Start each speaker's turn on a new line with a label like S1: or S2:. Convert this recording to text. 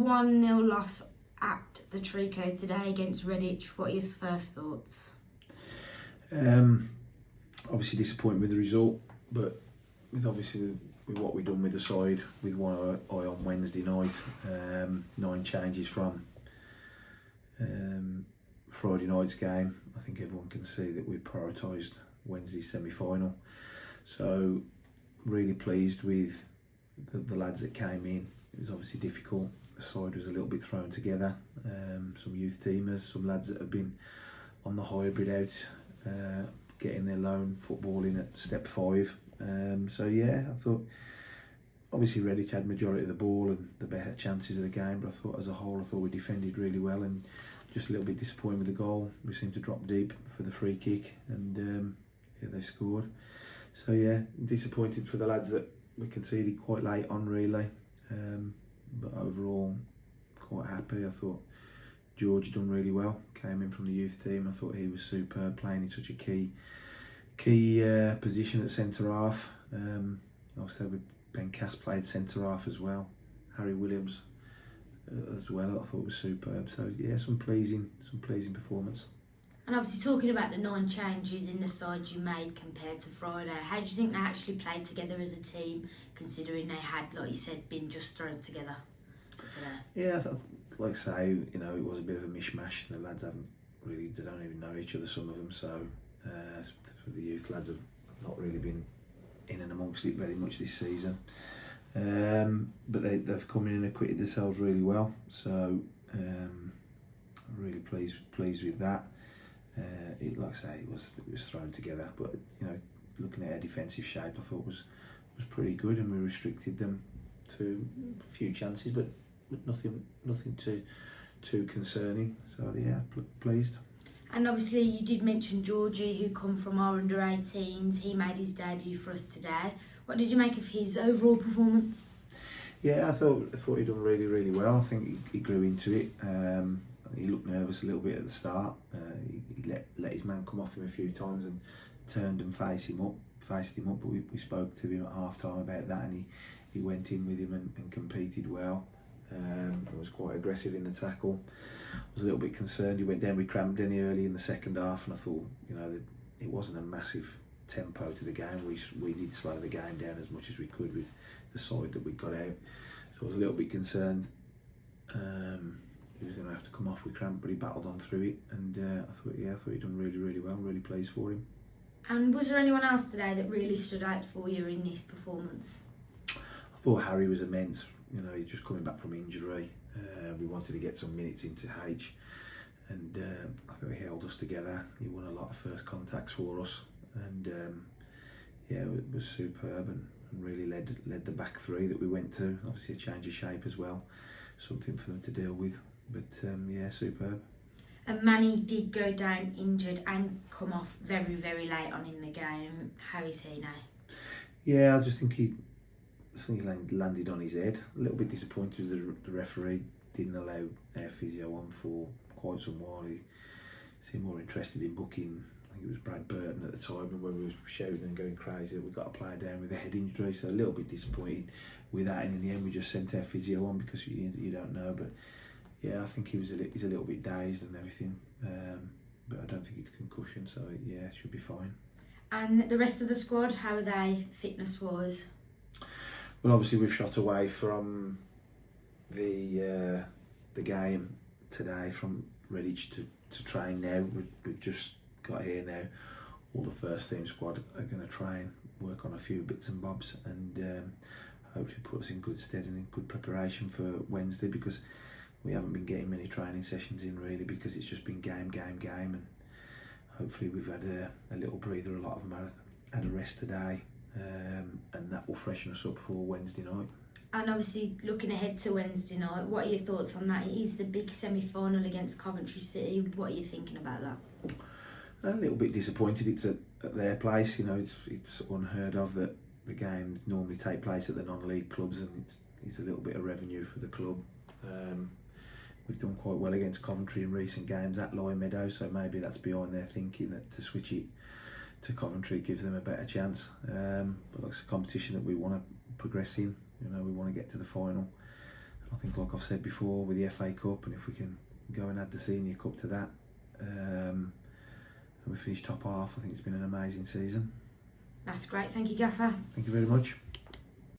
S1: 1-0 loss at the Trico today against Redditch. What are your first thoughts?
S2: Obviously disappointed with the result, but with what we've done with the side, with one eye on Wednesday night, 9 changes from Friday night's game, I think everyone can see that we prioritised Wednesday's semi-final. So really pleased with the lads that came in. It was obviously difficult. The side was a little bit thrown together. Some youth teamers, some lads that have been on the hybrid out, getting their loan football in at step 5. So yeah, I thought obviously Redditch had majority of the ball and the better chances of the game, but I thought as a whole, I thought we defended really well, and just a little bit disappointed with the goal. We seemed to drop deep for the free kick, and yeah, they scored. So yeah, disappointed for the lads that we conceded quite late on really, but overall quite happy. I thought George done really well, came in from the youth team. I thought he was superb, playing in such a key position at centre half. Obviously Ben Cass played centre half as well, Harry Williams as well. I thought was superb. So yeah, some pleasing performance.
S1: And obviously talking about the 9 changes in the side you made compared to Friday, how do you think they actually played together as a team, considering they had, like you said, been just thrown together today?
S2: Yeah, like I say, you know, it was a bit of a mishmash. The lads they don't even know each other, some of them. So the youth lads have not really been in and amongst it very much this season. But they've come in and acquitted themselves really well. So I'm really pleased with that. Like I say, it was thrown together, but you know, looking at our defensive shape, I thought was pretty good, and we restricted them to a few chances, but nothing too concerning. So yeah, pleased.
S1: And obviously you did mention Georgie, who come from our under-18s. He made his debut for us today. What did you make of his overall performance?
S2: Yeah, I thought he done really well. I think he grew into it. He looked nervous a little bit at the start. He let his man come off him a few times and turned and faced him up. But we spoke to him at half time about that, and he went in with him and competed well. He was quite aggressive in the tackle. I was a little bit concerned. He went down with cramp Denny early in the second half, and I thought, you know, it wasn't a massive tempo to the game. We did slow the game down as much as we could with the side that we got out. So I was a little bit concerned. He was going to have to come off with cramp, but he battled on through it, and I thought he done really well. Really pleased for him.
S1: And was there anyone else today that really stood out for you in this performance?
S2: I thought Harry was immense. You know, he's just coming back from injury. We wanted to get some minutes into H, and I thought he held us together. He won a lot of first contacts for us, and yeah, it was superb, and really led the back 3 that we went to. Obviously a change of shape as well, something for them to deal with. But yeah, superb.
S1: And Manny did go down injured and come off very late on in the game. How is he now?
S2: Yeah, I just think he landed on his head. A little bit disappointed with the referee didn't allow our physio on for quite some while. He seemed more interested in booking, I think it was Brad Burton at the time, and when we were shouting and going crazy that we got a player down with a head injury. So a little bit disappointed with that, and in the end we just sent our physio on because you don't know. But yeah, I think he's a little bit dazed and everything, but I don't think it's concussion, so yeah, should be fine.
S1: And the rest of the squad, how are they fitness-wise?
S2: Well, obviously we've shot away from the game today from Redditch to train now. We've just got here now. All the first team squad are going to try and work on a few bits and bobs, and hopefully put us in good stead and in good preparation for Wednesday, because we haven't been getting many training sessions in really, because it's just been game, and hopefully we've had a little breather. A lot of them had a rest today, and that will freshen us up for Wednesday night.
S1: And obviously looking ahead to Wednesday night, what are your thoughts on that? It is the big semi-final against Coventry City. What are you thinking about that?
S2: A little bit disappointed. It's at their place. You know, it's unheard of that the games normally take place at the non-league clubs, and it's a little bit of revenue for the club. We've done quite well against Coventry in recent games at Lye Meadow, so maybe that's behind their thinking that to switch it to Coventry gives them a better chance. But it's a competition that we want to progress in. You know, we want to get to the final. I think, like I've said before, with the FA Cup, and if we can go and add the Senior Cup to that, and we finish top half, I think it's been an amazing season.
S1: That's great. Thank you, Gaffer.
S2: Thank you very much.